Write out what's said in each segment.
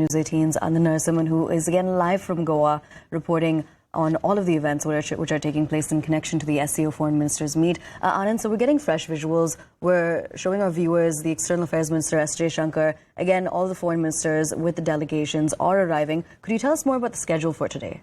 News 18's Anand Narasimhan, who is again live from Goa, reporting on all of the events which are taking place in connection to the SCO Foreign Ministers meet. Anand, so we're getting fresh visuals. We're showing our viewers the External Affairs Minister S Jaishankar. Again, all the foreign ministers with the delegations are arriving. Could you tell us more about the schedule for today?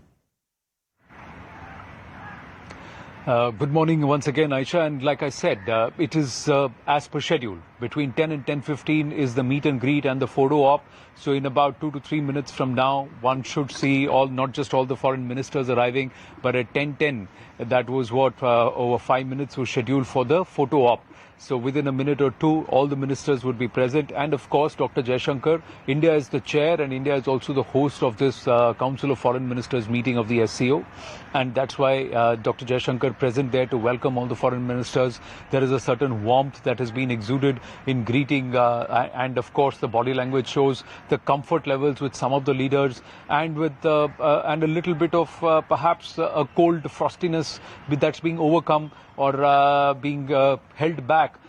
Good morning once again, Aisha. And like I said, it is as per schedule. Between 10 and 10:15 is the meet and greet and the photo op. So in about 2 to 3 minutes from now, one should see not just all the foreign ministers arriving, but at 10:10, that was over 5 minutes was scheduled for the photo op. So within a minute or two, all the ministers would be present. And of course, Dr. Jaishankar, India is the chair and India is also the host of this Council of Foreign Ministers meeting of the SCO. And that's why Dr. Jaishankar present there to welcome all the foreign ministers. There is a certain warmth that has been exuded in greeting. And of course, the body language shows the comfort levels with some of the leaders and with and a little bit of perhaps a cold frostiness that's being overcome or being held back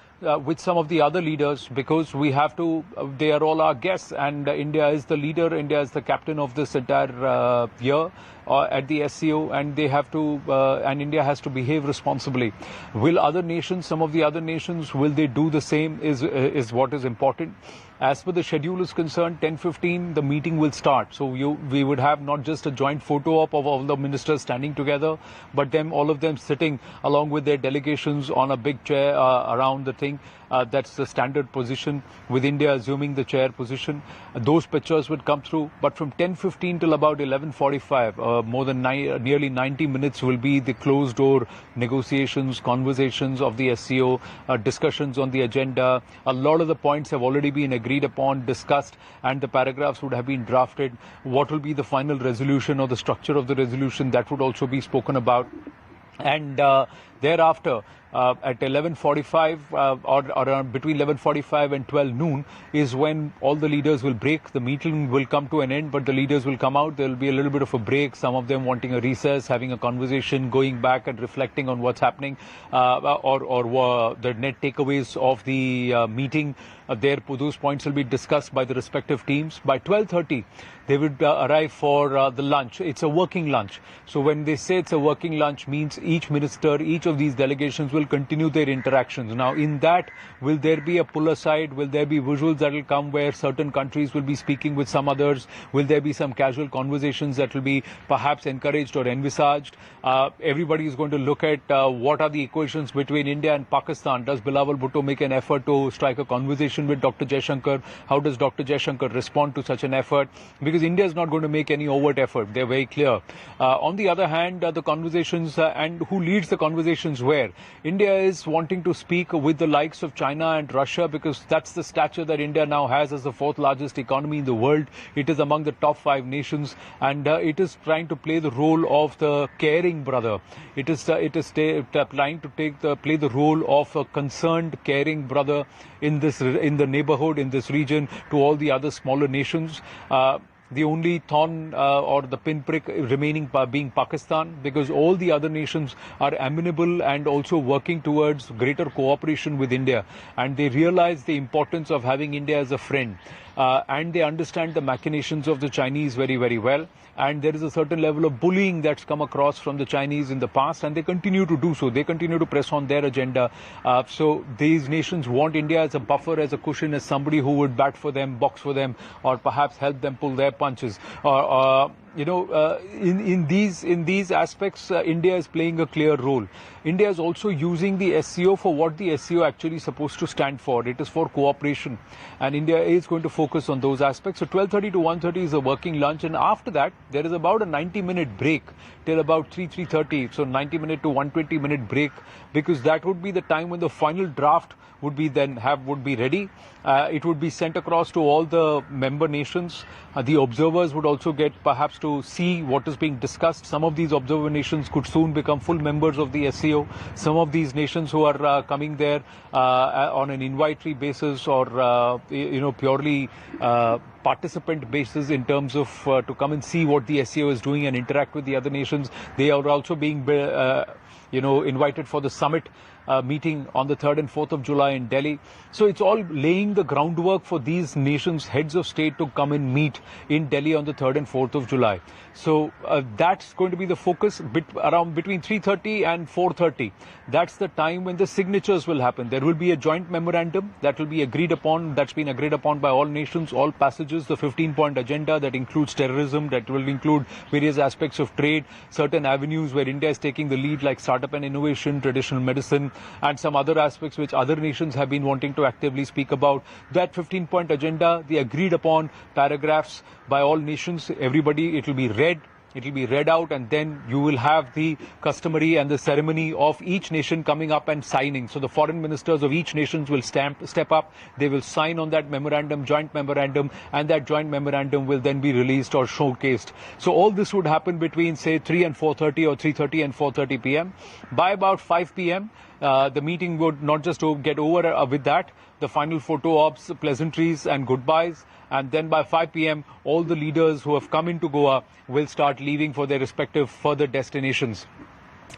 with some of the other leaders, because we have to, they are all our guests, and India is the leader, India is the captain of this entire year at the SCO, and they have to, and India has to behave responsibly. Will other nations, some of the other nations, will they do the same is what is important. As per the schedule is concerned, 10:15 the meeting will start. So we would have not just a joint photo op of all the ministers standing together, but them all of them sitting along with their delegations on a big chair around the thing. That's the standard position, with India assuming the chair position. Those pictures would come through. But from 10:15 till about 11:45, more than nearly 90 minutes will be the closed door negotiations, conversations of the SCO, discussions on the agenda. A lot of the points have already been agreed upon, discussed, and the paragraphs would have been drafted. What will be the final resolution or the structure of the resolution, that would also be spoken about. And thereafter, at 11:45 or around between 11:45 and 12 noon is when all the leaders will break. The meeting will come to an end, but the leaders will come out. There will be a little bit of a break, some of them wanting a recess, having a conversation, going back and reflecting on what's happening, or the net takeaways of the meeting. Those points will be discussed by the respective teams. By 12:30, they would arrive for the lunch. It's a working lunch. So when they say it's a working lunch, means each minister, each of these delegations will continue their interactions. Now, in that, will there be a pull aside? Will there be visuals that will come where certain countries will be speaking with some others? Will there be some casual conversations that will be perhaps encouraged or envisaged? Everybody is going to look at what are the equations between India and Pakistan. Does Bilawal Bhutto make an effort to strike a conversation with Dr. Jaishankar? How does Dr. Jaishankar respond to such an effort? Because India is not going to make any overt effort. They're very clear. On the other hand, the conversations and who leads the conversations where? India is wanting to speak with the likes of China and Russia, because that's the stature that India now has as the fourth largest economy in the world. It is among the top 5 nations, and it is trying to play the role of the caring brother. It is trying to play the role of a concerned, caring brother in the neighborhood, in this region, to all the other smaller nations. The only thorn or the pinprick remaining being Pakistan, because all the other nations are amenable and also working towards greater cooperation with India, and they realize the importance of having India as a friend, and they understand the machinations of the Chinese very, very well. And there is a certain level of bullying that's come across from the Chinese in the past, and they continue to do so. They continue to press on their agenda. So these nations want India as a buffer, as a cushion, as somebody who would bat for them, box for them, or perhaps help them pull their punches. In these aspects, India is playing a clear role. India is also using the SCO for what the SCO actually is supposed to stand for. It is for cooperation, and India is going to focus on those aspects. So 12:30 to 1:30 is a working lunch, and after that there is about a 90-minute break till about 3:30. So 90-minute to 120-minute break, because that would be the time when the final draft would be ready. It would be sent across to all the member nations. The observers would also get perhaps to see what is being discussed. Some of these observer nations could soon become full members of the SCO. Some of these nations who are coming there on an invitee basis or purely participant basis in terms of to come and see what the SCO is doing and interact with the other nations. They are also being invited for the summit meeting on the 3rd and 4th of July in Delhi. So it's all laying the groundwork for these nations, heads of state, to come and meet in Delhi on the 3rd and 4th of July. So that's going to be the focus around between 3:30 and 4:30. That's the time when the signatures will happen. There will be a joint memorandum that will be agreed upon, that's been agreed upon by all nations, all passages, the 15-point agenda that includes terrorism, that will include various aspects of trade, certain avenues where India is taking the lead like startup and innovation, traditional medicine, and some other aspects which other nations have been wanting to actively speak about. That 15-point agenda, the agreed upon paragraphs by all nations, everybody, it will be read. It will be read out, and then you will have the customary and the ceremony of each nation coming up and signing. So the foreign ministers of each nation will step up. They will sign on that memorandum, joint memorandum, and that joint memorandum will then be released or showcased. So all this would happen between, say, 3 and 4:30 or 3:30 and 4:30 p.m. By about 5 p.m., the meeting would not just get over with that, the final photo ops, pleasantries and goodbyes. And then by 5 p.m., all the leaders who have come into Goa will start leaving for their respective further destinations.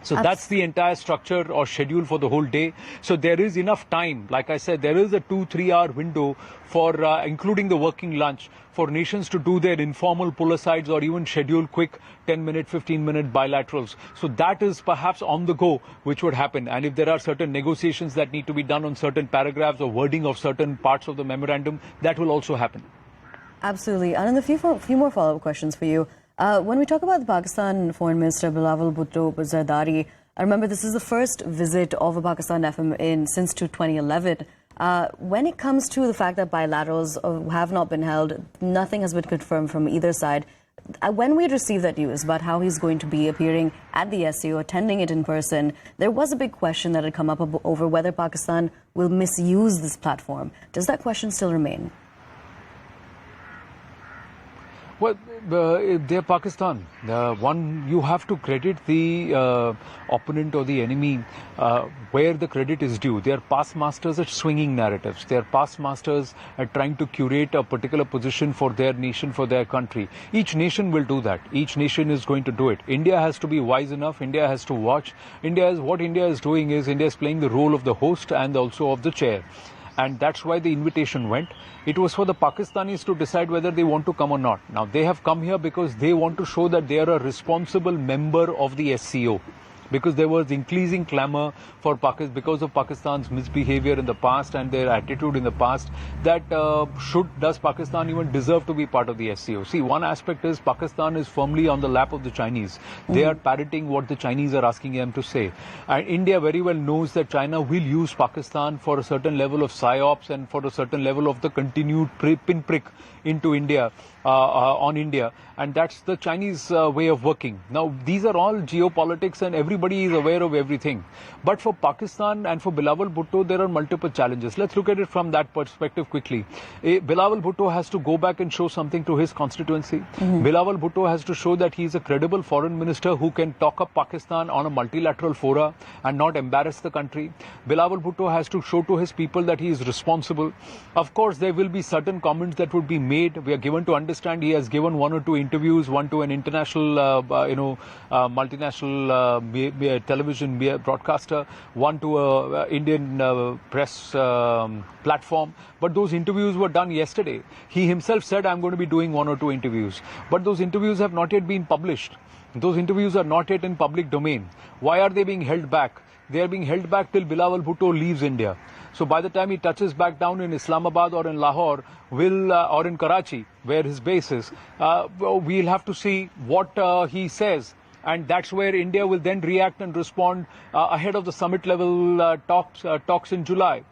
So that's the entire structure or schedule for the whole day. So there is enough time. Like I said, there is a 2-3 hour window for, including the working lunch, for nations to do their informal pull-asides or even schedule quick 10-minute, 15-minute bilaterals. So that is perhaps on the go, which would happen. And if there are certain negotiations that need to be done on certain paragraphs or wording of certain parts of the memorandum, that will also happen. Absolutely. And a few more follow-up questions for you. When we talk about the Pakistan Foreign Minister Bilawal Bhutto Zardari, I remember this is the first visit of a Pakistan FM since 2011. When it comes to the fact that bilaterals have not been held, nothing has been confirmed from either side. When we received that news about how he's going to be appearing at the SCO, attending it in person, there was a big question that had come up over whether Pakistan will misuse this platform. Does that question still remain? Well, they're Pakistan. You have to credit the opponent or the enemy where the credit is due. They are past masters at swinging narratives. They are past masters at trying to curate a particular position for their nation, for their country. Each nation will do that. Each nation is going to do it. India has to be wise enough. India has to watch. What India is doing is India is playing the role of the host and also of the chair. And that's why the invitation went. It was for the Pakistanis to decide whether they want to come or not. Now, they have come here because they want to show that they are a responsible member of the SCO. Because there was increasing clamor for because of Pakistan's misbehavior in the past and their attitude in the past, that does Pakistan even deserve to be part of the SCO? See, one aspect is Pakistan is firmly on the lap of the Chinese. They are parroting what the Chinese are asking them to say. And India very well knows that China will use Pakistan for a certain level of psyops and for a certain level of the continued pinprick into India, on India. And that's the Chinese way of working. Now, these are all geopolitics and everybody is aware of everything. But for Pakistan and for Bilawal Bhutto, there are multiple challenges. Let's look at it from that perspective quickly. Bilawal Bhutto has to go back and show something to his constituency. Bilawal Bhutto has to show that he is a credible foreign minister who can talk up Pakistan on a multilateral fora and not embarrass the country. Bilawal Bhutto has to show to his people that he is responsible. Of course, there will be certain comments that would be made. We are given to understand he has given 1 or 2 interviews, one to an international, multinational television broadcaster, one to a Indian press platform. But those interviews were done yesterday. He himself said, I'm going to be doing 1 or 2 interviews. But those interviews have not yet been published. Those interviews are not yet in public domain. Why are they being held back? They are being held back till Bilawal Bhutto leaves India. So by the time he touches back down in Islamabad or in Lahore, or in Karachi, where his base is, we'll have to see what he says. And that's where India will then react and respond ahead of the summit level talks in July.